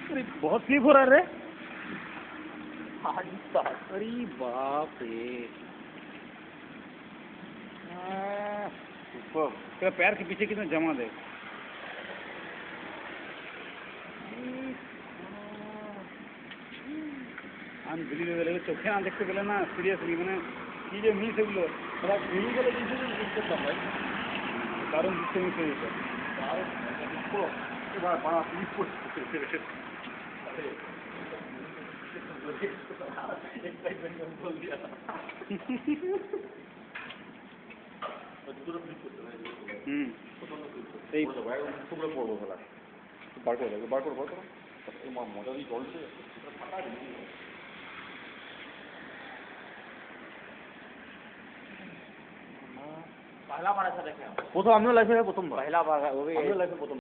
अरे बहुत स्लिप हो रहा है रे। अरे बाप रे, तेरा पैर के पीछे कितना जमा दे। अनबिलीवेबल, चोखे ना देखते পেলে না সিরিয়াসলি, মানে কি যে মিস এগুলো ওরা ভেঙে গেলে কিছু মিস করতাম ভাই, কারণ কিছু মিস হয়ে যেত। এবার বাড়া পুলিশ করছে এই তোমরা পড়বো খেলা বার করে দেবে, বার করো মজা দিয়ে জল पहला बार ऐसा देखे प्रथम, आमिও लाइफে প্রথমবার, पहला बार, वो भी लाइफে প্রথম।